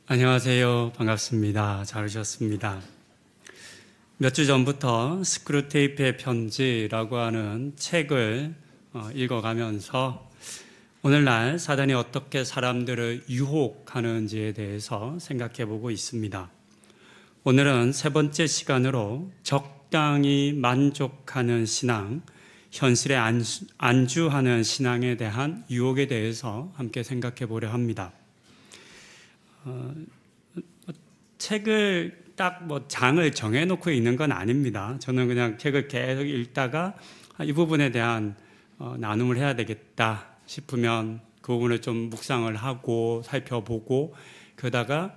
안녕하세요. 반갑습니다. 잘 오셨습니다. 몇 주 전부터 스크루테이프의 편지라고 하는 책을 읽어가면서 오늘날 사단이 어떻게 사람들을 유혹하는지에 대해서 생각해 보고 있습니다. 오늘은 세 번째 시간으로 적당히 만족하는 신앙, 현실에 안주하는 신앙에 대한 유혹에 대해서 함께 생각해 보려 합니다. 책을 딱 장을 정해놓고 읽는 건 아닙니다. 저는 그냥 책을 계속 읽다가 이 부분에 대한 나눔을 해야 되겠다 싶으면 그 부분을 좀 묵상을 하고 살펴보고 그러다가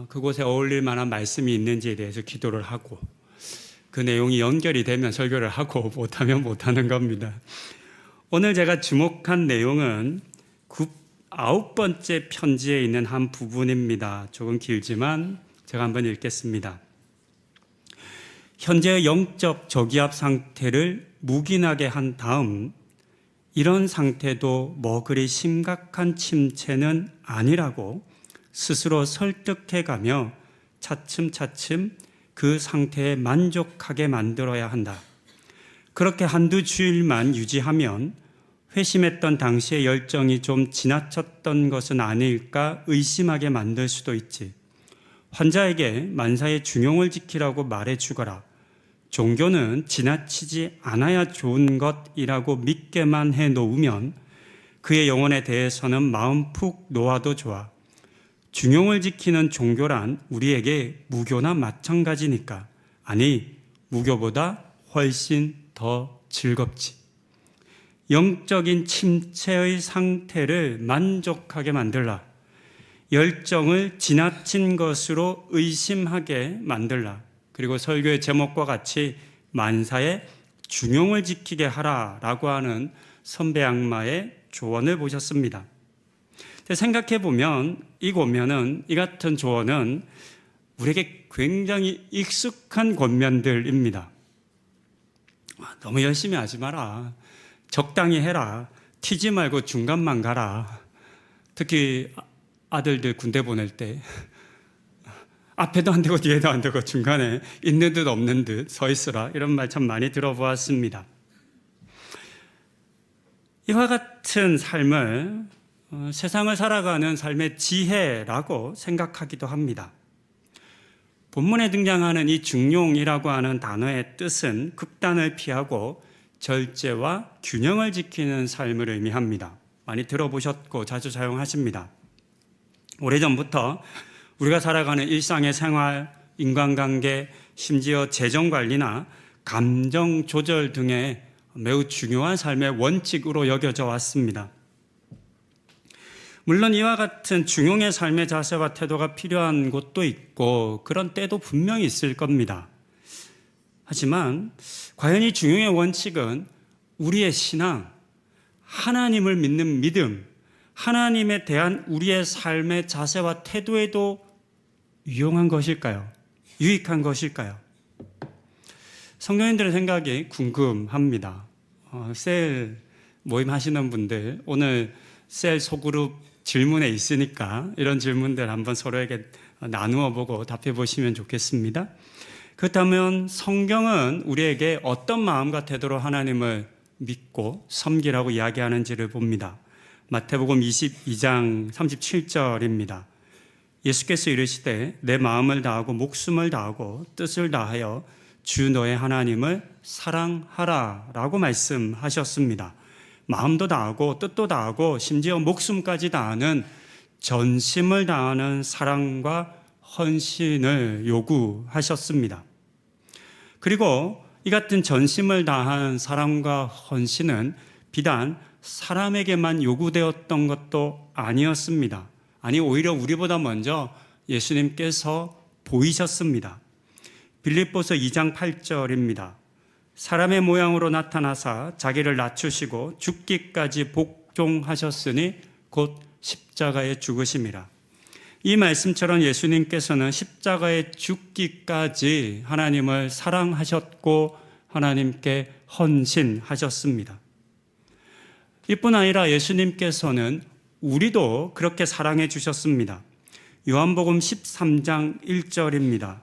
그곳에 어울릴 만한 말씀이 있는지에 대해서 기도를 하고 그 내용이 연결이 되면 설교를 하고 못하면 못하는 겁니다. 오늘 제가 주목한 내용은 9번째 편지에 있는 한 부분입니다. 조금 길지만 제가 한번 읽겠습니다. 현재의 영적 저기압 상태를 묵인하게 한 다음 이런 상태도 뭐 그리 심각한 침체는 아니라고 스스로 설득해가며 차츰차츰 그 상태에 만족하게 만들어야 한다. 그렇게 한두 주일만 유지하면 회심했던 당시의 열정이 좀 지나쳤던 것은 아닐까 의심하게 만들 수도 있지. 환자에게 만사의 중용을 지키라고 말해 주거라. 종교는 지나치지 않아야 좋은 것이라고 믿게만 해 놓으면 그의 영혼에 대해서는 마음 푹 놓아도 좋아. 중용을 지키는 종교란 우리에게 무교나 마찬가지니까. 아니, 무교보다 훨씬 더 즐겁지. 영적인 침체의 상태를 만족하게 만들라. 열정을 지나친 것으로 의심하게 만들라. 그리고 설교의 제목과 같이 만사의 중용을 지키게 하라라고 하는 선배 악마의 조언을 보셨습니다. 생각해 보면 이 같은 조언은 우리에게 굉장히 익숙한 권면들입니다. 너무 열심히 하지 마라. 적당히 해라. 튀지 말고 중간만 가라. 특히 아들들 군대 보낼 때 앞에도 안 되고 뒤에도 안 되고 중간에 있는 듯 없는 듯 서 있으라. 이런 말 참 많이 들어보았습니다. 이와 같은 삶을 세상을 살아가는 삶의 지혜라고 생각하기도 합니다. 본문에 등장하는 이 중용이라고 하는 단어의 뜻은 극단을 피하고 절제와 균형을 지키는 삶을 의미합니다. 많이 들어보셨고 자주 사용하십니다. 오래전부터 우리가 살아가는 일상의 생활, 인간관계, 심지어 재정관리나 감정 조절 등의 매우 중요한 삶의 원칙으로 여겨져 왔습니다. 물론 이와 같은 중용의 삶의 자세와 태도가 필요한 곳도 있고 그런 때도 분명히 있을 겁니다. 하지만 과연 이 중용의 원칙은 우리의 신앙, 하나님을 믿는 믿음, 하나님에 대한 우리의 삶의 자세와 태도에도 유용한 것일까요? 유익한 것일까요? 성도님들의 생각이 궁금합니다. 셀 모임 하시는 분들 오늘 셀 소그룹 질문에 있으니까 이런 질문들 한번 서로에게 나누어 보고 답해 보시면 좋겠습니다. 그렇다면 성경은 우리에게 어떤 마음과 태도로 하나님을 믿고 섬기라고 이야기하는지를 봅니다. 마태복음 22장 37절입니다. 예수께서 이르시되 내 마음을 다하고 목숨을 다하고 뜻을 다하여 주 너의 하나님을 사랑하라 라고 말씀하셨습니다. 마음도 다하고 뜻도 다하고 심지어 목숨까지 다하는 전심을 다하는 사랑과 헌신을 요구하셨습니다. 그리고 이 같은 전심을 다한 사랑과 헌신은 비단 사람에게만 요구되었던 것도 아니었습니다. 아니, 오히려 우리보다 먼저 예수님께서 보이셨습니다. 빌립보서 2장 8절입니다. 사람의 모양으로 나타나사 자기를 낮추시고 죽기까지 복종하셨으니 곧 십자가에 죽으심이라. 이 말씀처럼 예수님께서는 십자가에 죽기까지 하나님을 사랑하셨고 하나님께 헌신하셨습니다. 이뿐 아니라 예수님께서는 우리도 그렇게 사랑해 주셨습니다. 요한복음 13장 1절입니다.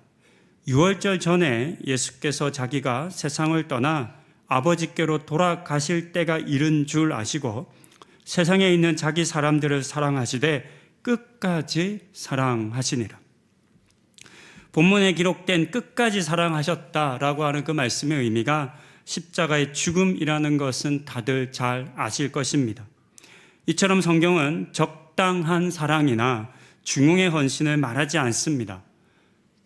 유월절 전에 예수께서 자기가 세상을 떠나 아버지께로 돌아가실 때가 이른 줄 아시고 세상에 있는 자기 사람들을 사랑하시되 끝까지 사랑하시니라. 본문에 기록된 끝까지 사랑하셨다라고 하는 그 말씀의 의미가 십자가의 죽음이라는 것은 다들 잘 아실 것입니다. 이처럼 성경은 적당한 사랑이나 중용의 헌신을 말하지 않습니다.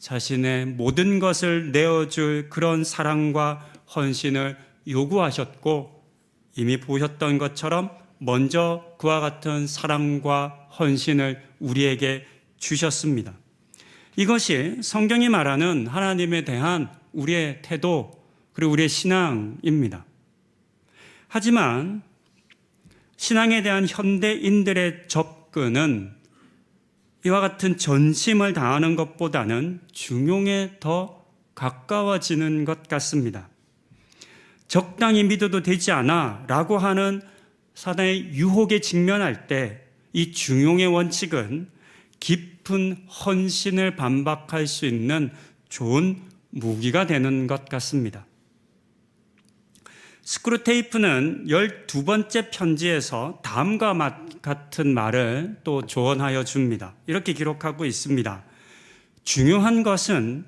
자신의 모든 것을 내어줄 그런 사랑과 헌신을 요구하셨고 이미 보셨던 것처럼 먼저 그와 같은 사랑과 헌신을 우리에게 주셨습니다. 이것이 성경이 말하는 하나님에 대한 우리의 태도 그리고 우리의 신앙입니다. 하지만 신앙에 대한 현대인들의 접근은 이와 같은 전심을 다하는 것보다는 중용에 더 가까워지는 것 같습니다. 적당히 믿어도 되지 않아 라고 하는 사단의 유혹에 직면할 때 이 중용의 원칙은 깊은 헌신을 반박할 수 있는 좋은 무기가 되는 것 같습니다. 스크루테이프는 12번째 편지에서 다음과 같은 말을 또 조언하여 줍니다. 이렇게 기록하고 있습니다. 중요한 것은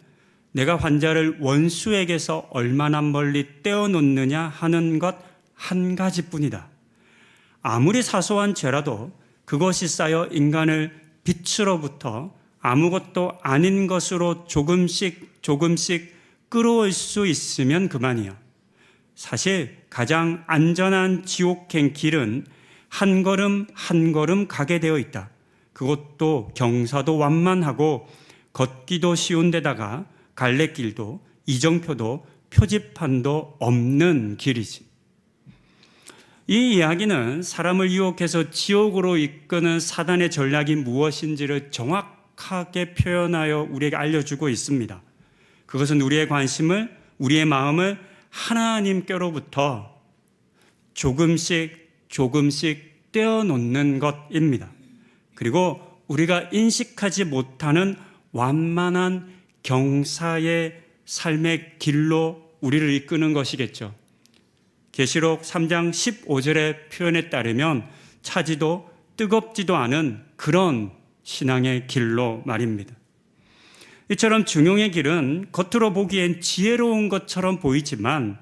내가 환자를 원수에게서 얼마나 멀리 떼어놓느냐 하는 것 한 가지뿐이다. 아무리 사소한 죄라도 그것이 쌓여 인간을 빛으로부터 아무것도 아닌 것으로 조금씩 끌어올 수 있으면 그만이야. 사실 가장 안전한 지옥행 길은 한 걸음 한 걸음 가게 되어 있다. 그것도 경사도 완만하고 걷기도 쉬운 데다가 갈래길도 이정표도 표지판도 없는 길이지. 이 이야기는 사람을 유혹해서 지옥으로 이끄는 사단의 전략이 무엇인지를 정확하게 표현하여 우리에게 알려주고 있습니다. 그것은 우리의 관심을, 우리의 마음을 하나님께로부터 조금씩 떼어놓는 것입니다. 그리고 우리가 인식하지 못하는 완만한 경사의 삶의 길로 우리를 이끄는 것이겠죠. 계시록 3장 15절의 표현에 따르면 차지도 뜨겁지도 않은 그런 신앙의 길로 말입니다. 이처럼 중용의 길은 겉으로 보기엔 지혜로운 것처럼 보이지만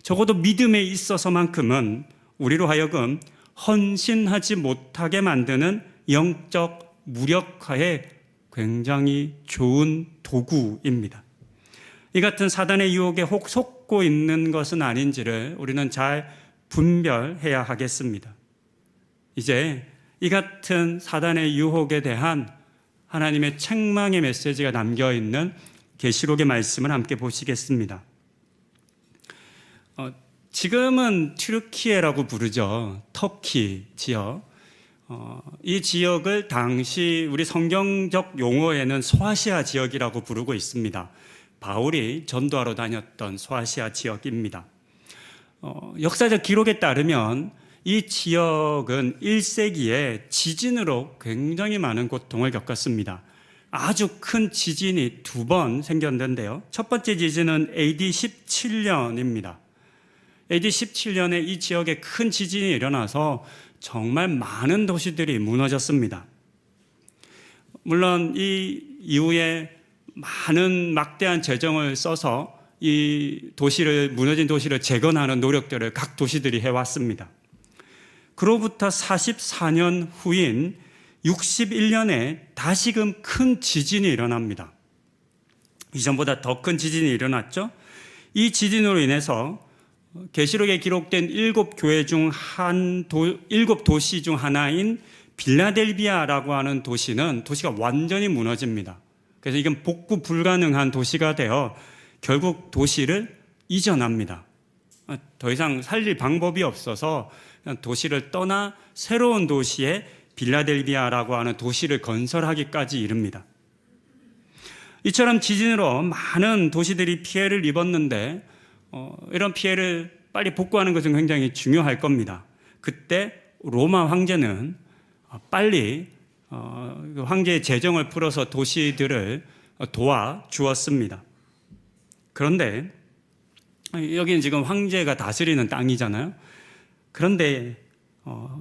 적어도 믿음에 있어서만큼은 우리로 하여금 헌신하지 못하게 만드는 영적 무력화에 굉장히 좋은 도구입니다. 이 같은 사단의 유혹에 혹 속고 있는 것은 아닌지를 우리는 잘 분별해야 하겠습니다. 이제 이 같은 사단의 유혹에 대한 하나님의 책망의 메시지가 담겨있는 계시록의 말씀을 함께 보시겠습니다. 지금은 튀르키예라고 부르죠. 터키 지역. 이 지역을 당시 우리 성경적 용어에는 소아시아 지역이라고 부르고 있습니다. 바울이 전도하러 다녔던 소아시아 지역입니다. 역사적 기록에 따르면 이 지역은 1세기에 지진으로 굉장히 많은 고통을 겪었습니다. 아주 큰 지진이 2번 생겼는데요. 첫 번째 지진은 AD 17년입니다. AD 17년에 이 지역에 큰 지진이 일어나서 정말 많은 도시들이 무너졌습니다. 물론 이 이후에 많은 막대한 재정을 써서 이 무너진 도시를 재건하는 노력들을 각 도시들이 해왔습니다. 그로부터 44년 후인 61년에 다시금 큰 지진이 일어납니다. 이전보다 더 큰 지진이 일어났죠. 이 지진으로 인해서 계시록에 기록된 7교회 중 7도시 중 하나인 빌라델비아라고 하는 도시가 완전히 무너집니다. 그래서 이건 복구 불가능한 도시가 되어 결국 도시를 이전합니다. 더 이상 살릴 방법이 없어서 그냥 도시를 떠나 새로운 도시에 빌라델비아라고 하는 도시를 건설하기까지 이릅니다. 이처럼 지진으로 많은 도시들이 피해를 입었는데 이런 피해를 빨리 복구하는 것은 굉장히 중요할 겁니다. 그때 로마 황제는 빨리 황제의 재정을 풀어서 도시들을 도와주었습니다. 그런데 여기는 지금 황제가 다스리는 땅이잖아요. 그런데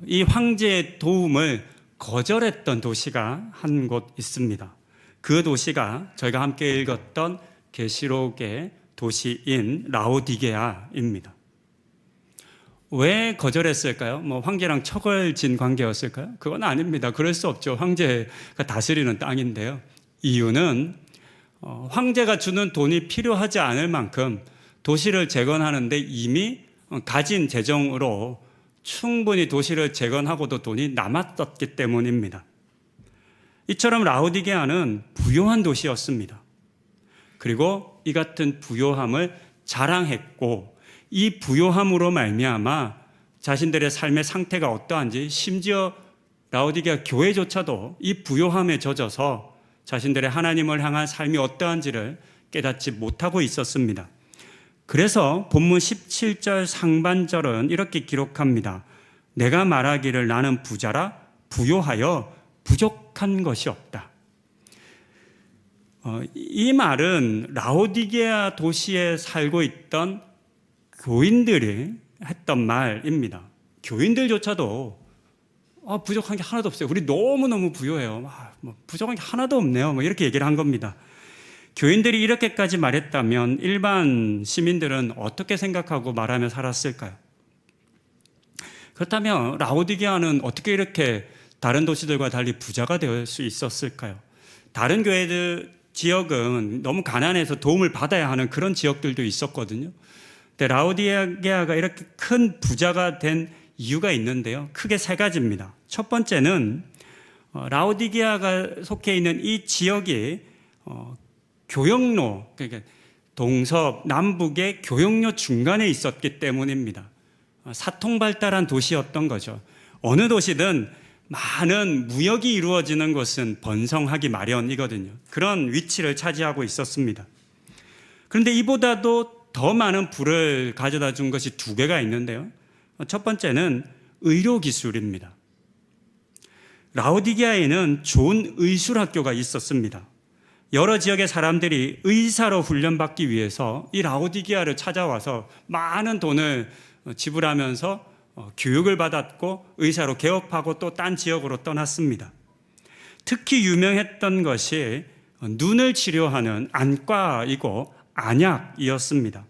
이 황제의 도움을 거절했던 도시가 한 곳 있습니다. 그 도시가 저희가 함께 읽었던 계시록의 도시인 라오디게아입니다. 왜 거절했을까요? 황제랑 척을진 관계였을까요? 그건 아닙니다. 그럴 수 없죠. 황제가 다스리는 땅인데요. 이유는 황제가 주는 돈이 필요하지 않을 만큼 도시를 재건하는데 이미 가진 재정으로 충분히 도시를 재건하고도 돈이 남았었기 때문입니다. 이처럼 라오디게아는 부요한 도시였습니다. 그리고 이 같은 부요함을 자랑했고 이 부요함으로 말미암아 자신들의 삶의 상태가 어떠한지 심지어 라오디게아 교회조차도 이 부요함에 젖어서 자신들의 하나님을 향한 삶이 어떠한지를 깨닫지 못하고 있었습니다. 그래서 본문 17절 상반절은 이렇게 기록합니다. 내가 말하기를 나는 부자라 부요하여 부족한 것이 없다. 이 말은 라오디게아 도시에 살고 있던 교인들이 했던 말입니다. 교인들조차도 부족한 게 하나도 없어요. 우리 너무너무 부요해요. 부족한 게 하나도 없네요. 이렇게 얘기를 한 겁니다. 교인들이 이렇게까지 말했다면 일반 시민들은 어떻게 생각하고 말하며 살았을까요? 그렇다면 라오디게아는 어떻게 이렇게 다른 도시들과 달리 부자가 될 수 있었을까요? 다른 교회들 지역은 너무 가난해서 도움을 받아야 하는 그런 지역들도 있었거든요. 근데 라오디게아가 이렇게 큰 부자가 된 이유가 있는데요. 크게 세 가지입니다. 첫 번째는 라오디게아가 속해 있는 이 지역이 교역로, 그러니까 동서, 남북의 교역로 중간에 있었기 때문입니다. 사통발달한 도시였던 거죠. 어느 도시든 많은 무역이 이루어지는 곳은 번성하기 마련이거든요. 그런 위치를 차지하고 있었습니다. 그런데 이보다도 더 많은 부를 가져다 준 것이 두 개가 있는데요. 첫 번째는 의료기술입니다. 라오디게아에는 좋은 의술학교가 있었습니다. 여러 지역의 사람들이 의사로 훈련받기 위해서 이 라오디게아를 찾아와서 많은 돈을 지불하면서 교육을 받았고 의사로 개업하고 또 딴 지역으로 떠났습니다. 특히 유명했던 것이 눈을 치료하는 안과이고 안약이었습니다.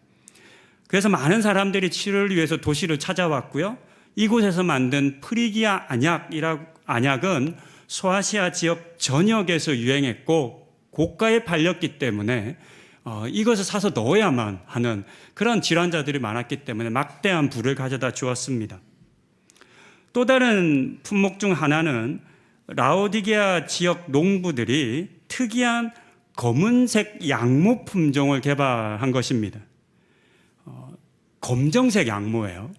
그래서 많은 사람들이 치료를 위해서 도시를 찾아왔고요. 이곳에서 만든 프리기아 안약은 소아시아 지역 전역에서 유행했고 고가에 팔렸기 때문에 이것을 사서 넣어야만 하는 그런 질환자들이 많았기 때문에 막대한 부를 가져다 주었습니다. 또 다른 품목 중 하나는 라오디게아 지역 농부들이 특이한 검은색 양모 품종을 개발한 것입니다. 검정색 양모예요.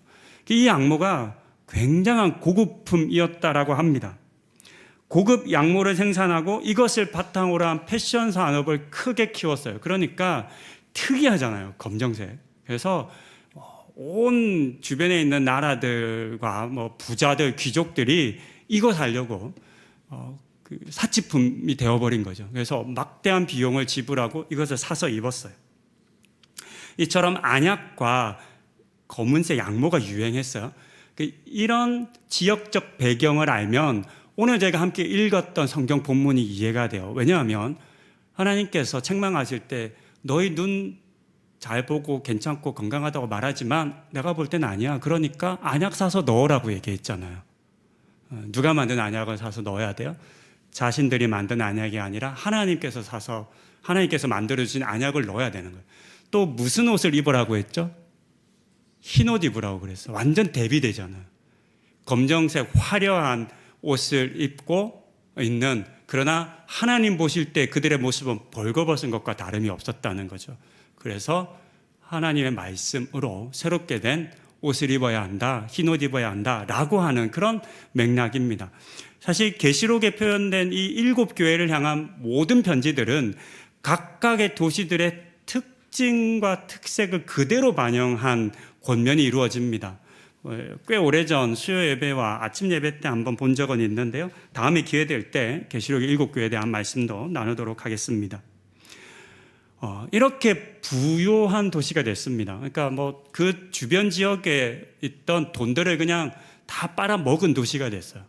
이 양모가 굉장한 고급품이었다라고 합니다. 고급 양모를 생산하고 이것을 바탕으로 한 패션 산업을 크게 키웠어요. 그러니까 특이하잖아요, 검정색. 그래서 온 주변에 있는 나라들과 부자들, 귀족들이 이거 사려고 사치품이 되어버린 거죠. 그래서 막대한 비용을 지불하고 이것을 사서 입었어요. 이처럼 안약과 검은색 양모가 유행했어요. 이런 지역적 배경을 알면 오늘 제가 함께 읽었던 성경 본문이 이해가 돼요. 왜냐하면 하나님께서 책망하실 때 너희 눈 잘 보고 괜찮고 건강하다고 말하지만 내가 볼 때는 아니야. 그러니까 안약 사서 넣으라고 얘기했잖아요. 누가 만든 안약을 사서 넣어야 돼요? 자신들이 만든 안약이 아니라 하나님께서 만들어주신 안약을 넣어야 되는 거예요. 또 무슨 옷을 입으라고 했죠? 흰 옷 입으라고 그랬어요. 완전 대비되잖아요. 검정색 화려한 옷을 입고 있는, 그러나 하나님 보실 때 그들의 모습은 벌거벗은 것과 다름이 없었다는 거죠. 그래서 하나님의 말씀으로 새롭게 된 옷을 입어야 한다, 흰 옷 입어야 한다 라고 하는 그런 맥락입니다. 사실 계시록에 표현된 이 7교회를 향한 모든 편지들은 각각의 도시들의 특징과 특색을 그대로 반영한 권면이 이루어집니다. 꽤 오래전 수요 예배와 아침 예배 때 한번 본 적은 있는데요. 다음에 기회 될 때 계시록 7교회에 대한 말씀도 나누도록 하겠습니다. 이렇게 부요한 도시가 됐습니다. 그러니까 뭐 그 주변 지역에 있던 돈들을 그냥 다 빨아먹은 도시가 됐어요.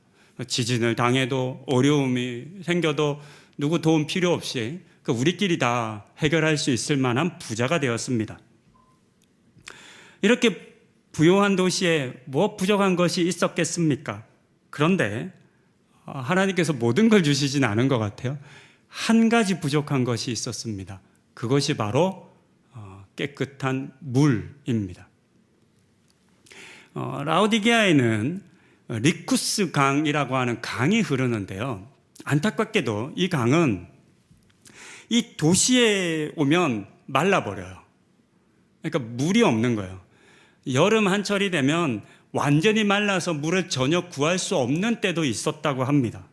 지진을 당해도 어려움이 생겨도 누구 도움 필요 없이 우리끼리 다 해결할 수 있을 만한 부자가 되었습니다. 이렇게 부요한 도시에 뭐 부족한 것이 있었겠습니까? 그런데 하나님께서 모든 걸 주시진 않은 것 같아요. 한 가지 부족한 것이 있었습니다. 그것이 바로 깨끗한 물입니다. 라오디게아에는 리쿠스 강이라고 하는 강이 흐르는데요. 안타깝게도 이 강은 이 도시에 오면 말라버려요. 그러니까 물이 없는 거예요. 여름 한철이 되면 완전히 말라서 물을 전혀 구할 수 없는 때도 있었다고 합니다.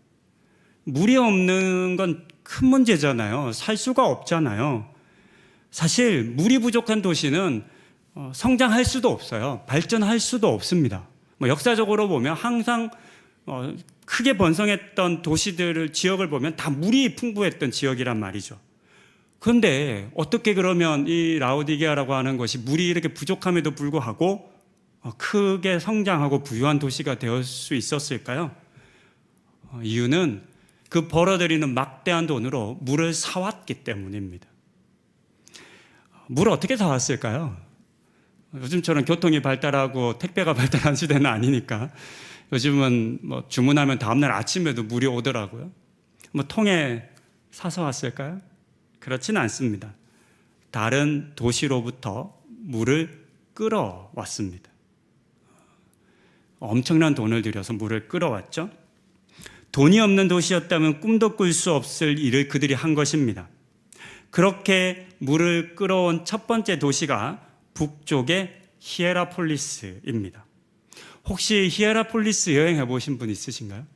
물이 없는 건 큰 문제잖아요. 살 수가 없잖아요. 사실 물이 부족한 도시는 성장할 수도 없어요. 발전할 수도 없습니다. 역사적으로 보면 항상 크게 번성했던 도시들을 지역을 보면 다 물이 풍부했던 지역이란 말이죠. 그런데 어떻게 그러면 이 라오디게아라고 하는 것이 물이 이렇게 부족함에도 불구하고 크게 성장하고 부유한 도시가 될 수 있었을까요? 이유는 그 벌어들이는 막대한 돈으로 물을 사왔기 때문입니다. 물을 어떻게 사왔을까요? 요즘처럼 교통이 발달하고 택배가 발달한 시대는 아니니까 요즘은 뭐 주문하면 다음날 아침에도 물이 오더라고요. 뭐 통에 사서 왔을까요? 그렇지는 않습니다. 다른 도시로부터 물을 끌어왔습니다. 엄청난 돈을 들여서 물을 끌어왔죠. 돈이 없는 도시였다면 꿈도 꿀 수 없을 일을 그들이 한 것입니다. 그렇게 물을 끌어온 첫 번째 도시가 북쪽의 히에라폴리스입니다. 혹시 히에라폴리스 여행해 보신 분 있으신가요?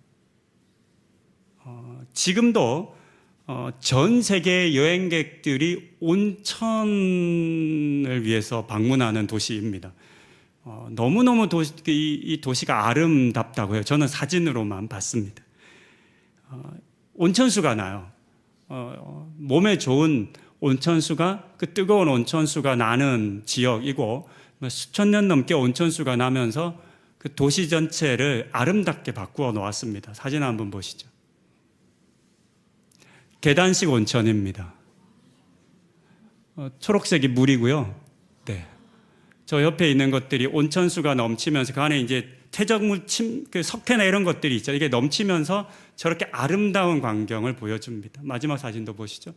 지금도 전 세계 여행객들이 온천을 위해서 방문하는 도시입니다. 너무너무 이 도시가 아름답다고요. 저는 사진으로만 봤습니다. 온천수가 나요. 몸에 좋은 온천수가 그 뜨거운 온천수가 나는 지역이고 수천 년 넘게 온천수가 나면서 그 도시 전체를 아름답게 바꾸어 놓았습니다. 사진 한번 보시죠. 계단식 온천입니다. 초록색이 물이고요. 네. 저 옆에 있는 것들이 온천수가 넘치면서 그 안에 이제 퇴적물, 그 석회나 이런 것들이 있죠. 이게 넘치면서 저렇게 아름다운 광경을 보여줍니다. 마지막 사진도 보시죠.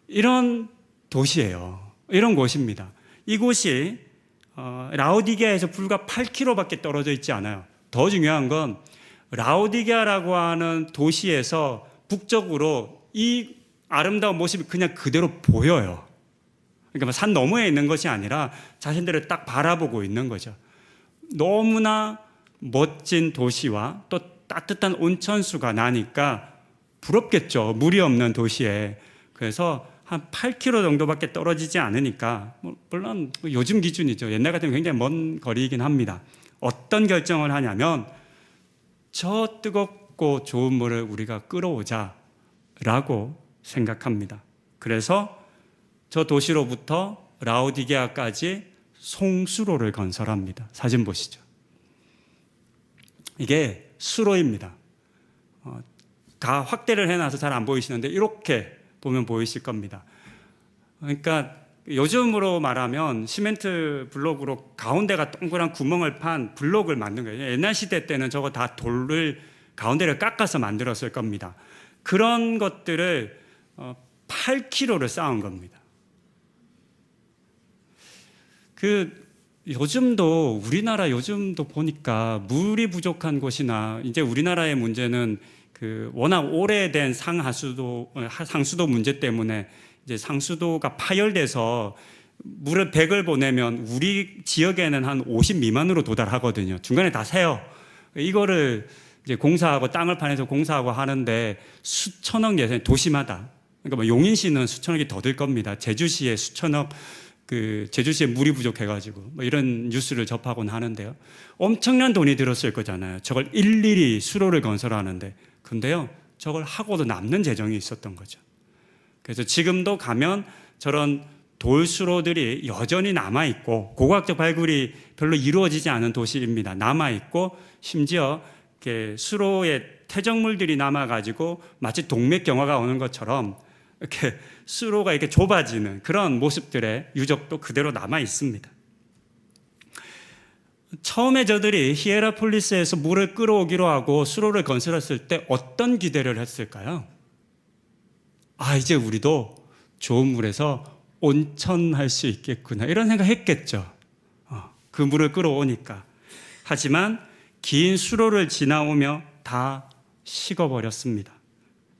이런 도시예요. 이런 곳입니다. 이곳이 라오디게아에서 불과 8km밖에 떨어져 있지 않아요. 더 중요한 건 라오디게아라고 하는 도시에서 북쪽으로 이 아름다운 모습이 그냥 그대로 보여요. 그러니까 산 너머에 있는 것이 아니라 자신들을 딱 바라보고 있는 거죠. 너무나 멋진 도시와 또 따뜻한 온천수가 나니까 부럽겠죠. 물이 없는 도시에. 그래서 한 8km 정도밖에 떨어지지 않으니까 물론 요즘 기준이죠. 옛날 같으면 굉장히 먼 거리이긴 합니다. 어떤 결정을 하냐면 저 뜨겁고 좋은 물을 우리가 끌어오자라고 생각합니다. 그래서 저 도시로부터 라오디게아까지 송수로를 건설합니다. 사진 보시죠. 이게 수로입니다. 다 확대를 해놔서 잘 안 보이시는데 이렇게 보면 보이실 겁니다. 그러니까 요즘으로 말하면 시멘트 블록으로 가운데가 동그란 구멍을 판 블록을 만든 거예요. 옛날 시대 때는 저거 다 돌을 가운데를 깎아서 만들었을 겁니다. 그런 것들을 8km를 쌓은 겁니다. 우리나라 요즘도 보니까 물이 부족한 곳이나 이제 우리나라의 문제는 워낙 오래된 상수도 문제 때문에 이제 상수도가 파열돼서 물을 100을 보내면 우리 지역에는 한 50 미만으로 도달하거든요. 중간에 다 새요. 이거를 이제 공사하고 땅을 파내서 공사하고 하는데 수천억 예산 도시마다. 그러니까 뭐 용인시는 수천억이 더 들 겁니다. 제주시에 수천억, 그 제주시에 물이 부족해가지고 뭐 이런 뉴스를 접하곤 하는데요. 엄청난 돈이 들었을 거잖아요. 저걸 일일이 수로를 건설하는데. 근데요, 저걸 하고도 남는 재정이 있었던 거죠. 그래서 지금도 가면 저런 돌수로들이 여전히 남아있고 고고학적 발굴이 별로 이루어지지 않은 도시입니다. 남아있고 심지어 이렇게 수로에 퇴적물들이 남아가지고 마치 동맥경화가 오는 것처럼 이렇게 수로가 이렇게 좁아지는 그런 모습들의 유적도 그대로 남아 있습니다. 처음에 저들이 히에라폴리스에서 물을 끌어오기로 하고 수로를 건설했을 때 어떤 기대를 했을까요? 이제 우리도 좋은 물에서 온천할 수 있겠구나 이런 생각했겠죠. 그 물을 끌어오니까. 하지만 긴 수로를 지나오며 다 식어버렸습니다.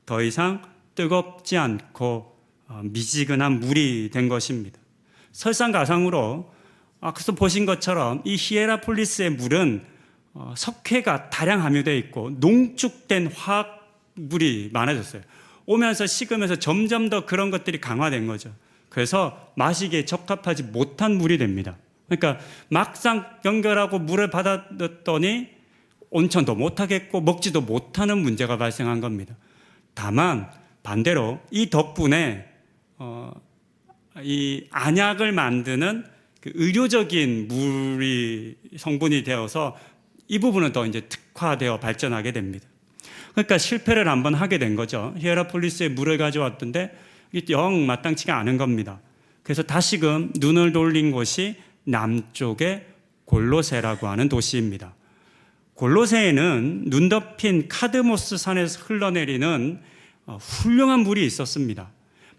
더 이상 뜨겁지 않고 미지근한 물이 된 것입니다. 설상가상으로 아까서 보신 것처럼 이 히에라폴리스의 물은 석회가 다량 함유되어 있고 농축된 화학물이 많아졌어요. 오면서 식으면서 점점 더 그런 것들이 강화된 거죠. 그래서 마시기에 적합하지 못한 물이 됩니다. 그러니까 막상 연결하고 물을 받아들였더니 온천도 못하겠고 먹지도 못하는 문제가 발생한 겁니다. 다만 반대로 이 덕분에 이 안약을 만드는 그 의료적인 물이 성분이 되어서 이 부분은 더 이제 특화되어 발전하게 됩니다. 그러니까 실패를 한번 하게 된 거죠. 히에라폴리스에 물을 가져왔던데 이게 영 마땅치가 않은 겁니다. 그래서 다시금 눈을 돌린 곳이 남쪽의 골로새라고 하는 도시입니다. 골로새에는 눈 덮인 카드모스 산에서 흘러내리는 훌륭한 물이 있었습니다.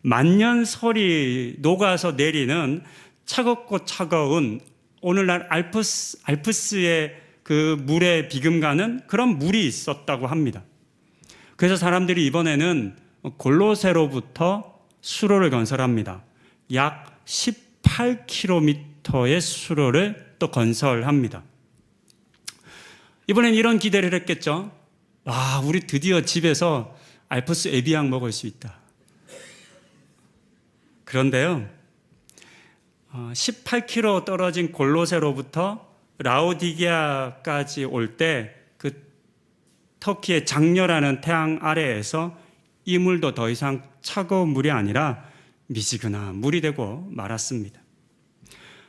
만년설이 녹아서 내리는 차갑고 차가운 오늘날 알프스의 그 물에 비금가는 그런 물이 있었다고 합니다. 그래서 사람들이 이번에는 골로새로부터 수로를 건설합니다. 약 18km의 수로를 또 건설합니다. 이번엔 이런 기대를 했겠죠. 우리 드디어 집에서 알프스 에비앙 먹을 수 있다. 그런데요, 18km 떨어진 골로새로부터 라오디게아까지 올 때 그 터키의 장렬하는 태양 아래에서 이 물도 더 이상 차가운 물이 아니라 미지근한 물이 되고 말았습니다.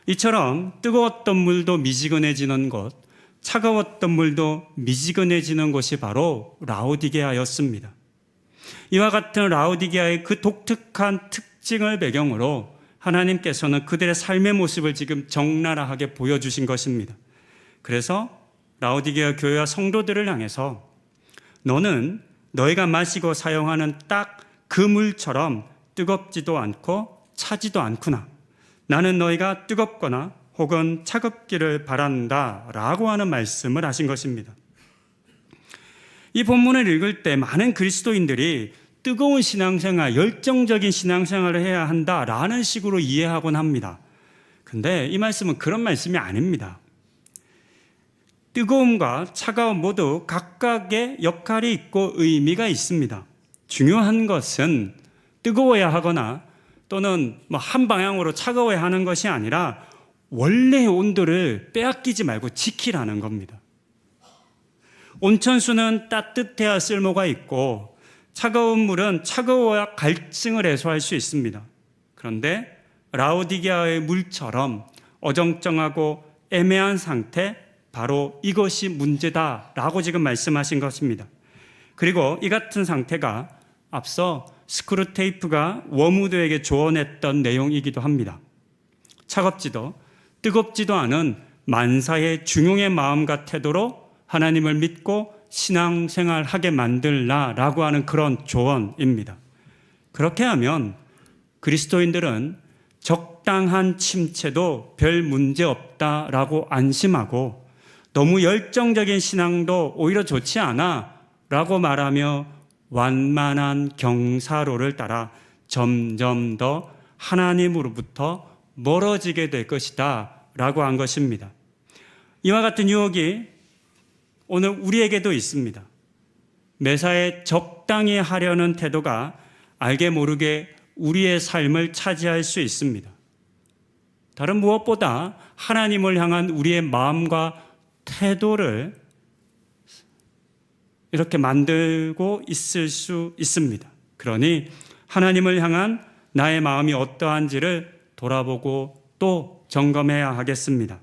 이처럼 뜨거웠던 물도 미지근해지는 곳, 차가웠던 물도 미지근해지는 곳이 바로 라오디게아였습니다. 이와 같은 라오디게아의 그 독특한 특징을 배경으로 하나님께서는 그들의 삶의 모습을 지금 적나라하게 보여주신 것입니다. 그래서 라오디게아 교회와 성도들을 향해서 너는 너희가 마시고 사용하는 딱 그 물처럼 뜨겁지도 않고 차지도 않구나. 나는 너희가 뜨겁거나 혹은 차갑기를 바란다 라고 하는 말씀을 하신 것입니다. 이 본문을 읽을 때 많은 그리스도인들이 뜨거운 신앙생활, 열정적인 신앙생활을 해야 한다라는 식으로 이해하곤 합니다. 근데 이 말씀은 그런 말씀이 아닙니다. 뜨거움과 차가움 모두 각각의 역할이 있고 의미가 있습니다. 중요한 것은 뜨거워야 하거나 또는 한 방향으로 차가워야 하는 것이 아니라 원래의 온도를 빼앗기지 말고 지키라는 겁니다. 온천수는 따뜻해야 쓸모가 있고 차가운 물은 차가워야 갈증을 해소할 수 있습니다. 그런데 라오디게아의 물처럼 어정쩡하고 애매한 상태, 바로 이것이 문제다라고 지금 말씀하신 것입니다. 그리고 이 같은 상태가 앞서 스크루테이프가 워무드에게 조언했던 내용이기도 합니다. 차갑지도 뜨겁지도 않은 만사의 중용의 마음과 태도로 하나님을 믿고 신앙생활하게 만들라라고 하는 그런 조언입니다. 그렇게 하면 그리스도인들은 적당한 침체도 별 문제 없다라고 안심하고 너무 열정적인 신앙도 오히려 좋지 않아 라고 말하며 완만한 경사로를 따라 점점 더 하나님으로부터 멀어지게 될 것이다 라고 한 것입니다. 이와 같은 유혹이 오늘 우리에게도 있습니다. 매사에 적당히 하려는 태도가 알게 모르게 우리의 삶을 차지할 수 있습니다. 다른 무엇보다 하나님을 향한 우리의 마음과 태도를 이렇게 만들고 있을 수 있습니다. 그러니 하나님을 향한 나의 마음이 어떠한지를 돌아보고 또 점검해야 하겠습니다.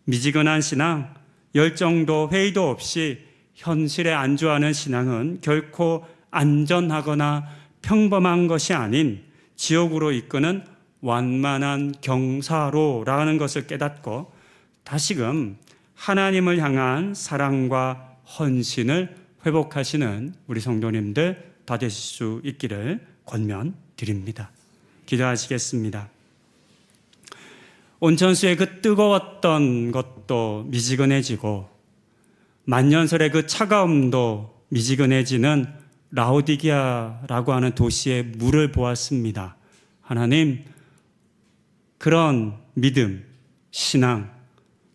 미지근한 신앙, 열정도 회의도 없이 현실에 안주하는 신앙은 결코 안전하거나 평범한 것이 아닌 지옥으로 이끄는 완만한 경사로라는 것을 깨닫고 다시금 하나님을 향한 사랑과 헌신을 회복하시는 우리 성도님들 다 되실 수 있기를 권면드립니다. 기도하시겠습니다. 온천수의 그 뜨거웠던 것도 미지근해지고 만년설의 그 차가움도 미지근해지는 라오디게아라고 하는 도시의 물을 보았습니다. 하나님, 그런 믿음, 신앙,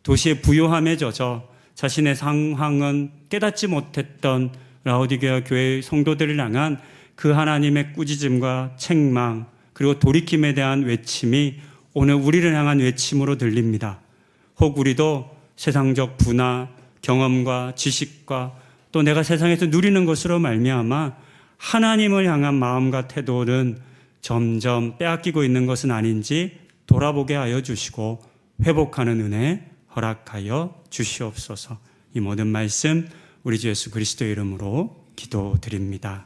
도시의 부요함에 젖어 자신의 상황은 깨닫지 못했던 라오디게아 교회의 성도들을 향한 그 하나님의 꾸짖음과 책망 그리고 돌이킴에 대한 외침이 오늘 우리를 향한 외침으로 들립니다. 혹 우리도 세상적 부나 경험과 지식과 또 내가 세상에서 누리는 것으로 말미암아 하나님을 향한 마음과 태도는 점점 빼앗기고 있는 것은 아닌지 돌아보게 하여 주시고 회복하는 은혜 허락하여 주시옵소서. 이 모든 말씀 우리 주 예수 그리스도의 이름으로 기도드립니다.